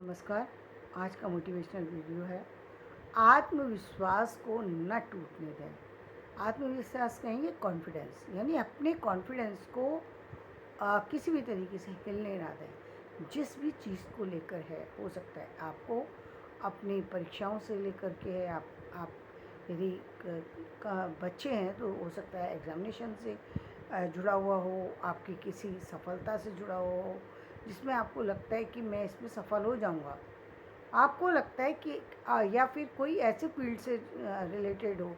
नमस्कार। आज का मोटिवेशनल वीडियो है, आत्मविश्वास को न टूटने दें। आत्मविश्वास कहेंगे कॉन्फिडेंस, यानी अपने कॉन्फिडेंस को किसी भी तरीके से हिलने ना दें। जिस भी चीज़ को लेकर है, हो सकता है आपको अपनी परीक्षाओं से लेकर के है, आप यदि बच्चे हैं तो हो सकता है एग्जामिनेशन से जुड़ा हुआ हो, आपकी किसी सफलता से जुड़ा हुआ हो जिसमें आपको लगता है कि मैं इसमें सफल हो जाऊंगा। आपको लगता है कि या फिर कोई ऐसे फील्ड से रिलेटेड हो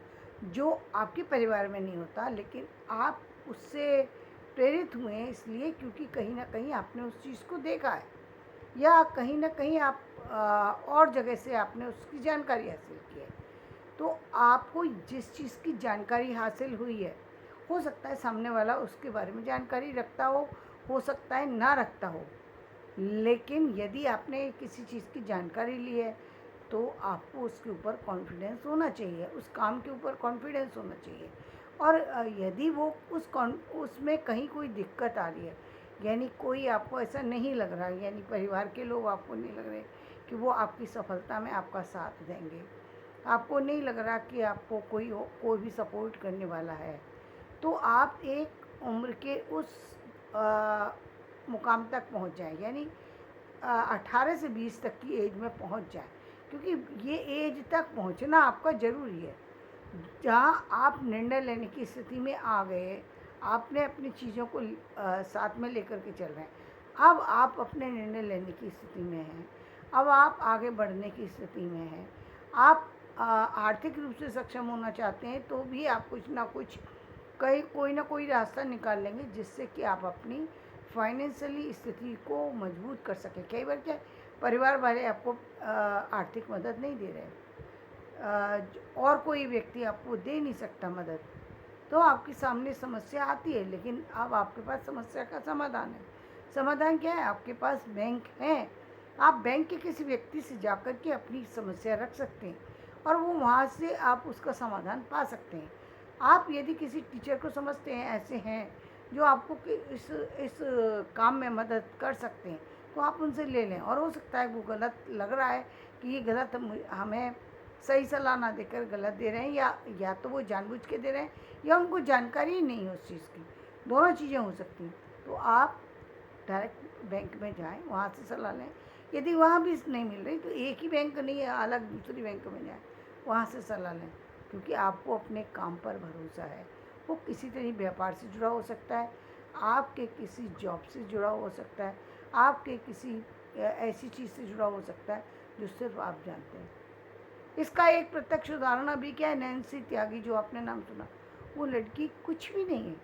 जो आपके परिवार में नहीं होता, लेकिन आप उससे प्रेरित हुए हैं इसलिए क्योंकि कहीं ना कहीं आपने उस चीज़ को देखा है, या कहीं ना कहीं आप और जगह से आपने उसकी जानकारी हासिल की है। तो आपको जिस चीज़ की जानकारी हासिल हुई है, हो सकता है सामने वाला उसके बारे में जानकारी रखता हो सकता है ना रखता हो, लेकिन यदि आपने किसी चीज़ की जानकारी ली है तो आपको उसके ऊपर कॉन्फिडेंस होना चाहिए, उस काम के ऊपर कॉन्फिडेंस होना चाहिए। और यदि वो उसमें कहीं कोई दिक्कत आ रही है, यानी कोई आपको ऐसा नहीं लग रहा, यानी परिवार के लोग आपको नहीं लग रहे कि वो आपकी सफलता में आपका साथ देंगे, आपको नहीं लग रहा कि आपको कोई भी सपोर्ट करने वाला है, तो आप एक उम्र के उस मुकाम तक पहुंच जाएं, यानी 18 से 20 तक की एज में पहुंच जाएं, क्योंकि ये एज तक पहुंचना आपका ज़रूरी है जहां आप निर्णय लेने की स्थिति में आ गए, आपने अपनी चीज़ों को साथ में लेकर के चल रहे हैं। अब आप अपने निर्णय लेने की स्थिति में हैं, अब आप आगे बढ़ने की स्थिति में हैं, आप आर्थिक रूप से सक्षम होना चाहते हैं तो भी आप कुछ ना कुछ कोई ना कोई रास्ता निकाल लेंगे जिससे कि आप अपनी फाइनेंशियली स्थिति को मजबूत कर सकें। कई बार क्या, परिवार वाले आपको आर्थिक मदद नहीं दे रहे, और कोई व्यक्ति आपको दे नहीं सकता मदद, तो आपके सामने समस्या आती है, लेकिन अब आपके पास समस्या का समाधान है। समाधान क्या है? आपके पास बैंक है, आप बैंक के किसी व्यक्ति से जाकर के अपनी समस्या रख सकते हैं और वो वहाँ से आप उसका समाधान पा सकते हैं। आप यदि किसी टीचर को समझते हैं, ऐसे हैं जो आपको इस काम में मदद कर सकते हैं, तो आप उनसे ले लें। और हो सकता है वो गलत लग रहा है कि ये गलत हमें सही सलाह ना देकर गलत दे रहे हैं, या तो वो जानबूझ के दे रहे हैं या उनको जानकारी ही नहीं है उस चीज़ की, दोनों चीज़ें हो सकती हैं। तो आप डायरेक्ट बैंक में जाएं, वहाँ से सलाह लें। यदि वहाँ भी नहीं मिल रही तो एक ही बैंक नहीं है, अलग दूसरी बैंक में जाएं, वहाँ से सलाह लें, क्योंकि आपको अपने काम पर भरोसा है। वो किसी तरह व्यापार से जुड़ा हो सकता है, आपके किसी जॉब से जुड़ा हो सकता है, आपके किसी ऐसी चीज़ से जुड़ा हो सकता है जो सिर्फ आप जानते हैं। इसका एक प्रत्यक्ष उदाहरण अभी क्या है, नैन्सी त्यागी, जो आपने नाम सुना, वो लड़की कुछ भी नहीं है,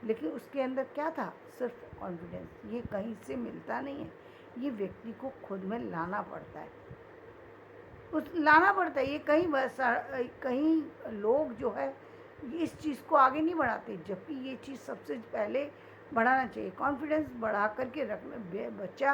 लेकिन उसके अंदर क्या था? सिर्फ कॉन्फिडेंस। ये कहीं से मिलता नहीं है, ये व्यक्ति को खुद में लाना पड़ता है, लाना पड़ता है। ये कहीं लोग जो है इस चीज़ को आगे नहीं बढ़ाते, जबकि ये चीज़ सबसे पहले बढ़ाना चाहिए। कॉन्फिडेंस बढ़ा करके रखना, बच्चा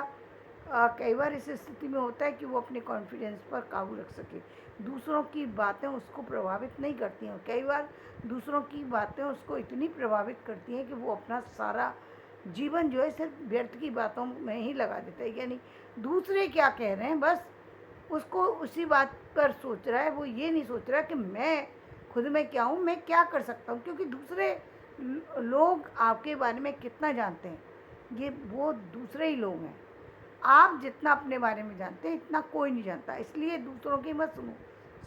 कई बार इस स्थिति में होता है कि वो अपने कॉन्फिडेंस पर काबू रख सके, दूसरों की बातें उसको प्रभावित नहीं करती हैं। कई बार दूसरों की बातें उसको इतनी प्रभावित करती हैं कि वो अपना सारा जीवन जो है सिर्फ व्यर्थ की बातों में ही लगा देता है, यानी दूसरे क्या कह रहे हैं बस उसको उसी बात पर सोच रहा है। वो ये नहीं सोच रहा कि मैं खुद में क्या हूँ, मैं क्या कर सकता हूँ, क्योंकि दूसरे लोग आपके बारे में कितना जानते हैं, ये वो दूसरे ही लोग हैं। आप जितना अपने बारे में जानते हैं इतना कोई नहीं जानता, इसलिए दूसरों की मत सुनो,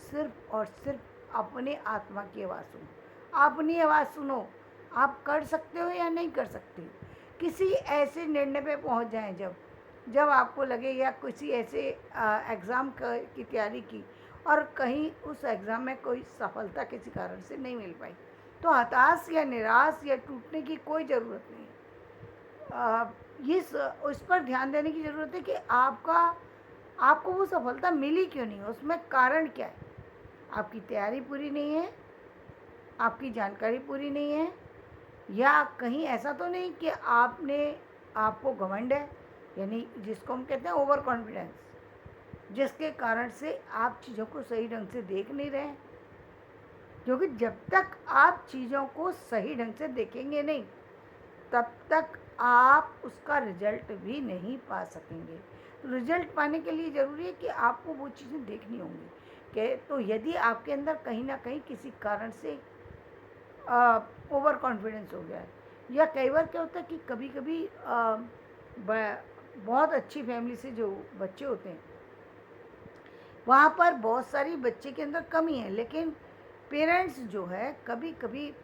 सिर्फ और सिर्फ अपने आत्मा की आवाज़ सुनो। अपनी आवाज़ सुनो, आप कर सकते हो या नहीं कर सकते। किसी ऐसे निर्णय पे पहुंच जाएं जब जब आपको लगे, या किसी ऐसे एग्ज़ाम की तैयारी की और कहीं उस एग्ज़ाम में कोई सफलता किसी कारण से नहीं मिल पाई, तो हताश या निराश या टूटने की कोई ज़रूरत नहीं है। उस पर ध्यान देने की ज़रूरत है कि आपको वो सफलता मिली क्यों नहीं, उसमें कारण क्या है। आपकी तैयारी पूरी नहीं है, आपकी जानकारी पूरी नहीं है, या कहीं ऐसा तो नहीं कि आपको घमंड है, यानी जिसको हम कहते हैं ओवर कॉन्फिडेंस, जिसके कारण से आप चीज़ों को सही ढंग से देख नहीं रहे हैं। क्योंकि जब तक आप चीज़ों को सही ढंग से देखेंगे नहीं, तब तक आप उसका रिजल्ट भी नहीं पा सकेंगे। रिजल्ट पाने के लिए ज़रूरी है कि आपको वो चीज़ें देखनी होंगी कि तो यदि आपके अंदर कहीं ना कहीं किसी कारण से ओवर कॉन्फिडेंस हो गया है, या कई बार क्या होता है कि कभी कभी बहुत अच्छी फैमिली से जो बच्चे होते हैं वहाँ पर बहुत सारी बच्चे के अंदर कमी है, लेकिन पेरेंट्स जो है कभी कभी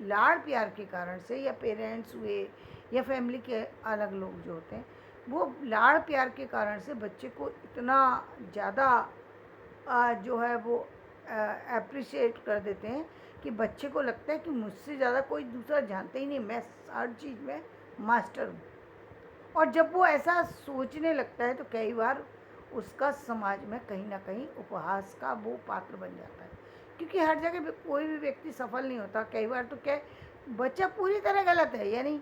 लाड़ प्यार के कारण से, या पेरेंट्स हुए या फैमिली के अलग लोग जो होते हैं वो लाड़ प्यार के कारण से बच्चे को इतना ज़्यादा जो है वो अप्रिशिएट कर देते हैं कि बच्चे को लगता है कि मुझसे ज़्यादा कोई दूसरा जानता ही नहीं, मैं हर चीज़ में मास्टर हूँ। और जब वो ऐसा सोचने लगता है तो कई बार उसका समाज में कहीं ना कहीं उपहास का वो पात्र बन जाता है, क्योंकि हर जगह कोई भी व्यक्ति सफल नहीं होता। कई बार तो क्या बच्चा पूरी तरह गलत है, यानी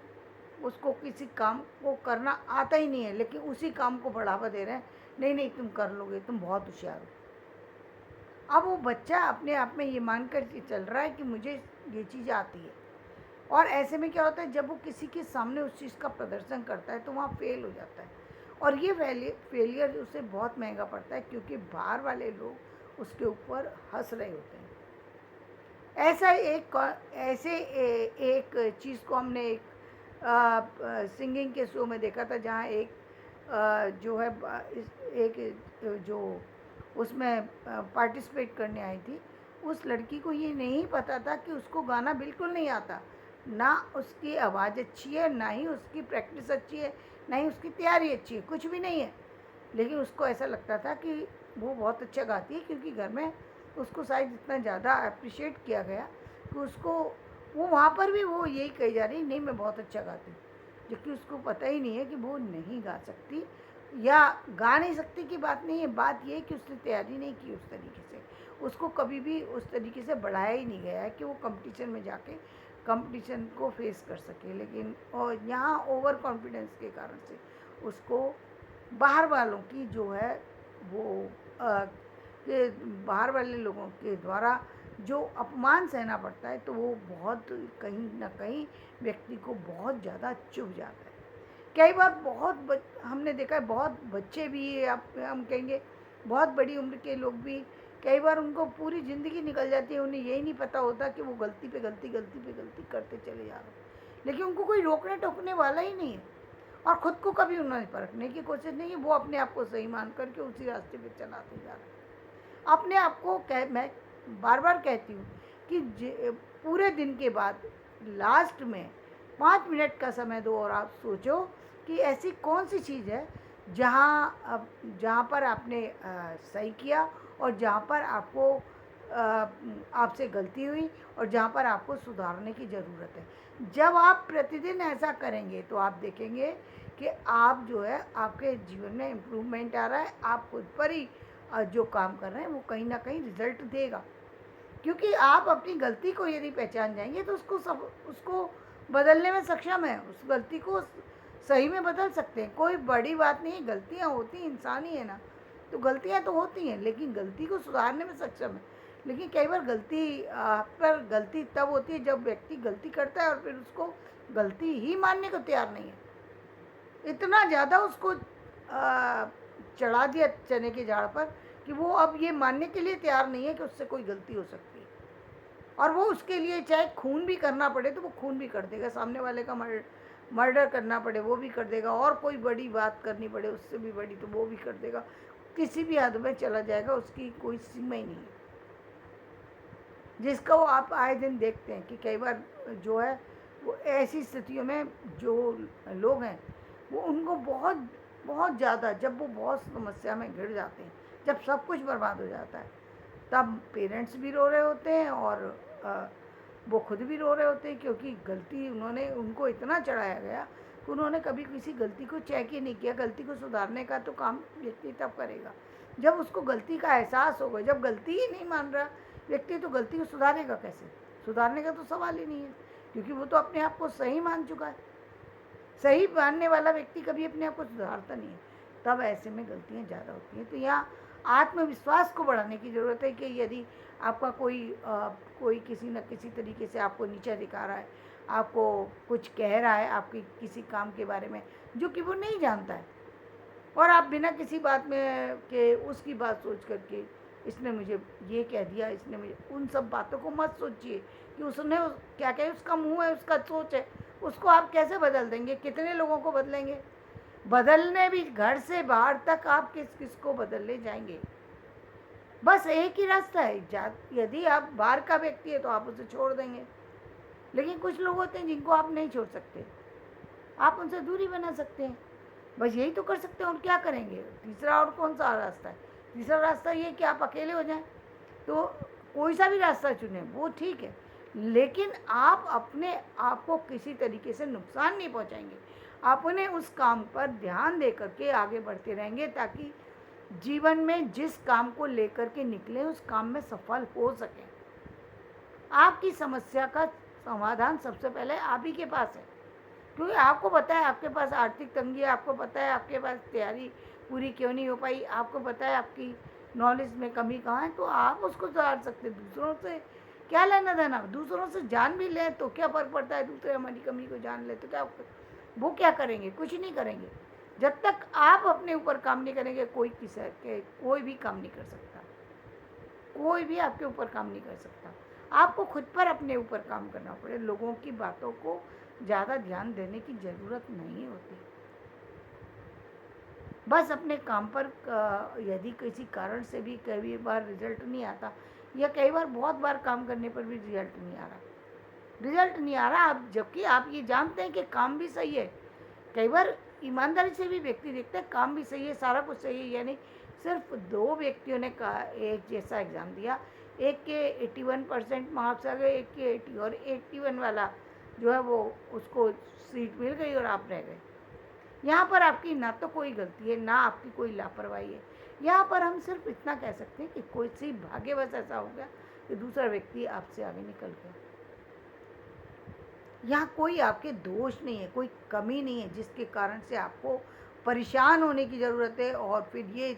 उसको किसी काम को करना आता ही नहीं है, लेकिन उसी काम को बढ़ावा दे रहे हैं, नहीं नहीं तुम कर लोगे, तुम बहुत होशियार हो। अब वो बच्चा अपने आप में ये मान कर चल रहा है कि मुझे ये चीज़ आती है, और ऐसे में क्या होता है जब वो किसी के सामने उस चीज़ का प्रदर्शन करता है तो वहाँ फेल हो जाता है, और ये फेलियर उसे बहुत महंगा पड़ता है, क्योंकि बाहर वाले लोग उसके ऊपर हंस रहे होते हैं। ऐसा एक चीज़ को हमने एक सिंगिंग के शो में देखा था, जहाँ एक जो है एक जो उसमें पार्टिसिपेट करने आई थी, उस लड़की को ये नहीं पता था कि उसको गाना बिल्कुल नहीं आता, ना उसकी आवाज़ अच्छी है, ना ही उसकी प्रैक्टिस अच्छी है, ना ही उसकी तैयारी अच्छी है, कुछ भी नहीं है। लेकिन उसको ऐसा लगता था कि वो बहुत अच्छा गाती है, क्योंकि घर में उसको शायद इतना ज़्यादा अप्रिशिएट किया गया कि उसको वो वहाँ पर भी वो यही कही जा रही नहीं मैं बहुत अच्छा गाती हूँ, जबकि उसको पता ही नहीं है कि वो नहीं गा सकती, या गा नहीं सकती की बात नहीं है, बात ये है कि उसने तैयारी नहीं की उस तरीके से, उसको कभी भी उस तरीके से बढ़ाया ही नहीं गया है कि वो कंपटीशन में जाके कंपटीशन को फेस कर सके। लेकिन और यहाँ ओवर कॉन्फिडेंस के कारण से उसको बाहर वालों की जो है वो के बाहर वाले लोगों के द्वारा जो अपमान सहना पड़ता है, तो वो बहुत कहीं ना कहीं व्यक्ति को बहुत ज़्यादा चुभ जाता है। कई बार हमने देखा है बहुत बच्चे भी, आप हम कहेंगे बहुत बड़ी उम्र के लोग भी, कई बार उनको पूरी ज़िंदगी निकल जाती है, उन्हें यही नहीं पता होता कि वो गलती पे गलती गलती पे गलती करते चले जा रहे हैं, लेकिन उनको कोई रोकने टोकने वाला ही नहीं है, और ख़ुद को कभी उन्होंने परखने की कोशिश नहीं है, वो अपने आप को सही मान करके उसी रास्ते पे चलाते जा रहे हैं। अपने आप को मैं बार बार कहती हूँ कि पूरे दिन के बाद लास्ट में 5 मिनट का समय दो और आप सोचो कि ऐसी कौन सी चीज़ है जहाँ पर आपने सही किया, और जहाँ पर आपको आपसे गलती हुई, और जहाँ पर आपको सुधारने की ज़रूरत है। जब आप प्रतिदिन ऐसा करेंगे तो आप देखेंगे कि आप जो है आपके जीवन में इम्प्रूवमेंट आ रहा है, आप खुद पर ही जो काम कर रहे हैं वो कहीं ना कहीं रिजल्ट देगा, क्योंकि आप अपनी गलती को यदि पहचान जाएंगे तो उसको बदलने में सक्षम है, उस गलती को सही में बदल सकते हैं। कोई बड़ी बात नहीं, गलतियाँ होती, इंसान ही है ना, तो गलतियाँ तो होती हैं, लेकिन गलती को सुधारने में सक्षम है। लेकिन कई बार गलती तब होती है जब व्यक्ति गलती करता है और फिर उसको गलती ही मानने को तैयार नहीं है, इतना ज़्यादा उसको चढ़ा दिया चने के झाड़ पर कि वो अब ये मानने के लिए तैयार नहीं है कि उससे कोई गलती हो सकती है, और वो उसके लिए चाहे खून भी करना पड़े तो वो खून भी कर देगा, सामने वाले का मर्डर करना पड़े वो भी कर देगा, और कोई बड़ी बात करनी पड़े उससे भी बड़ी तो वो भी कर देगा, किसी भी हद में चला जाएगा, उसकी कोई सीमा ही नहीं है। जिसका वो आप आए दिन देखते हैं कि कई बार जो है वो ऐसी स्थितियों में जो लोग हैं वो उनको बहुत बहुत ज़्यादा, जब वो बहुत समस्या में घिर जाते हैं, जब सब कुछ बर्बाद हो जाता है, तब पेरेंट्स भी रो रहे होते हैं और वो खुद भी रो रहे होते हैं, क्योंकि गलती उनको इतना चढ़ाया गया कि उन्होंने कभी किसी गलती को चेक ही नहीं किया। गलती को सुधारने का तो काम व्यक्ति तब करेगा जब उसको गलती का एहसास होगा। जब गलती ही नहीं मान रहा व्यक्ति तो गलती को सुधारेगा कैसे? सुधारने का तो सवाल ही नहीं है, क्योंकि वो तो अपने आप को सही मान चुका है। सही मानने वाला व्यक्ति कभी अपने आप को सुधारता नहीं है, तब ऐसे में गलतियाँ ज़्यादा होती हैं। तो यहाँ आत्मविश्वास को बढ़ाने की ज़रूरत है कि यदि आपका कोई किसी न किसी तरीके से आपको नीचा दिखा रहा है, आपको कुछ कह रहा है आपके किसी काम के बारे में जो कि वो नहीं जानता है, और आप बिना किसी बात में कि उसकी बात सोच करके इसने मुझे ये कह दिया, इसने मुझे, उन सब बातों को मत सोचिए कि उसने क्या कहे, उसका मुंह है, उसका सोच है, उसको आप कैसे बदल देंगे, कितने लोगों को बदलेंगे। बदलने भी घर से बाहर तक आप किस किस को बदलने जाएंगे। बस एक ही रास्ता है, यदि आप बाहर का व्यक्ति है तो आप उसे छोड़ देंगे, लेकिन कुछ लोग होते हैं जिनको आप नहीं छोड़ सकते, आप उनसे दूरी बना सकते हैं, बस यही तो कर सकते हैं, और क्या करेंगे। तीसरा और कौन सा रास्ता है? तीसरा रास्ता ये कि आप अकेले हो जाएं, तो कोई सा भी रास्ता चुने वो ठीक है, लेकिन आप अपने आप को किसी तरीके से नुकसान नहीं पहुंचाएंगे। अपने उस काम पर ध्यान दे करके आगे बढ़ते रहेंगे, ताकि जीवन में जिस काम को लेकर के निकले उस काम में सफल हो सकें। आपकी समस्या का समाधान सबसे पहले आप ही के पास है, क्योंकि आपको पता है आपके पास आर्थिक तंगी है, आपको पता है आपके पास तैयारी पूरी क्यों नहीं हो पाई, आपको पता है आपकी नॉलेज में कमी कहाँ है, तो आप उसको सुधार सकते। दूसरों से क्या लेना देना, दूसरों से जान भी लें तो क्या फ़र्क पड़ता है, दूसरे हमारी कमी को जान ले तो क्या, वो क्या करेंगे, कुछ नहीं करेंगे। जब तक आप अपने ऊपर काम नहीं करेंगे, कोई भी काम नहीं कर सकता, कोई भी आपके ऊपर काम नहीं कर सकता। आपको खुद पर अपने ऊपर काम करना पड़े। लोगों की बातों को ज़्यादा ध्यान देने की ज़रूरत नहीं होती। बस अपने काम पर यदि किसी कारण से भी कई बार रिजल्ट नहीं आता, या कई बार बहुत बार काम करने पर भी रिजल्ट नहीं आ रहा, आप जबकि आप ये जानते हैं कि काम भी सही है। कई बार ईमानदारी से भी व्यक्ति देखते हैं काम भी सही है, सारा कुछ सही है, यानी सिर्फ 2 व्यक्तियों ने एक जैसा एग्ज़ाम दिया, एक के 81% मार्क्स आ गए, एक के 80, और 81 वाला जो है वो उसको सीट मिल गई और आप रह गए। यहाँ पर आपकी ना तो कोई गलती है, ना आपकी कोई लापरवाही है। यहाँ पर हम सिर्फ इतना कह सकते हैं कि कोई सी भाग्यवश ऐसा हो गया कि दूसरा व्यक्ति आपसे आगे निकल गया। यहाँ कोई आपके दोष नहीं है, कोई कमी नहीं है जिसके कारण से आपको परेशान होने की ज़रूरत है और फिर ये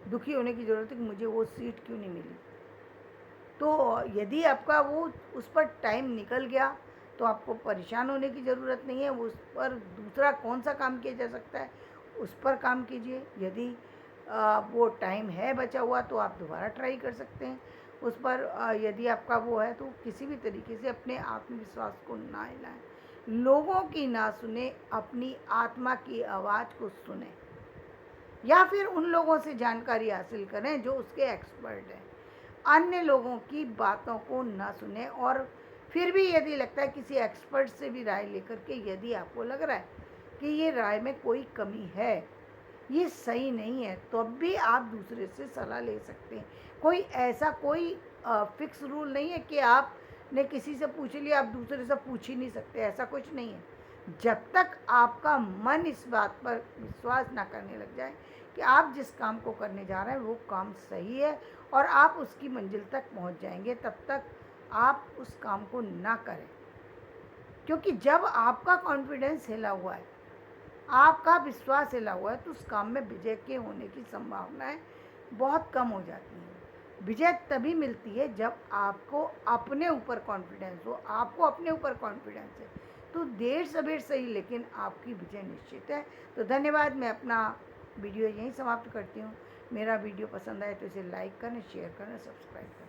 दुखी होने की ज़रूरत है कि मुझे वो सीट क्यों नहीं मिली। तो यदि आपका वो उस पर टाइम निकल गया तो आपको परेशान होने की ज़रूरत नहीं है। उस पर दूसरा कौन सा काम किया जा सकता है, उस पर काम कीजिए। यदि वो टाइम है बचा हुआ तो आप दोबारा ट्राई कर सकते हैं उस पर। यदि आपका वो है तो किसी भी तरीके से अपने आत्मविश्वास को ना हिलाएं, लोगों की ना सुने, अपनी आत्मा की आवाज़ को सुने, या फिर उन लोगों से जानकारी हासिल करें जो उसके एक्सपर्ट हैं। अन्य लोगों की बातों को ना सुने, और फिर भी यदि लगता है किसी एक्सपर्ट से भी राय लेकर के, यदि आपको लग रहा है कि ये राय में कोई कमी है, ये सही नहीं है, तो अब भी आप दूसरे से सलाह ले सकते हैं। कोई फिक्स रूल नहीं है कि आपने किसी से पूछ लिया आप दूसरे से पूछ ही नहीं सकते, ऐसा कुछ नहीं है। जब तक आपका मन इस बात पर विश्वास ना करने लग जाए कि आप जिस काम को करने जा रहे हैं वो काम सही है और आप उसकी मंजिल तक पहुंच जाएंगे, तब तक आप उस काम को ना करें। क्योंकि जब आपका कॉन्फिडेंस हिला हुआ है, आपका विश्वास हिला हुआ है, तो उस काम में विजय के होने की संभावनाएं बहुत कम हो जाती हैं। विजय तभी मिलती है जब आपको अपने ऊपर कॉन्फिडेंस हो, आपको अपने ऊपर कॉन्फिडेंस है, तो देर सवेर सही लेकिन आपकी विजय निश्चित है। तो धन्यवाद। मैं अपना वीडियो यहीं समाप्त करती हूँ। मेरा वीडियो पसंद आए तो इसे लाइक करें, शेयर करें, सब्सक्राइब करें।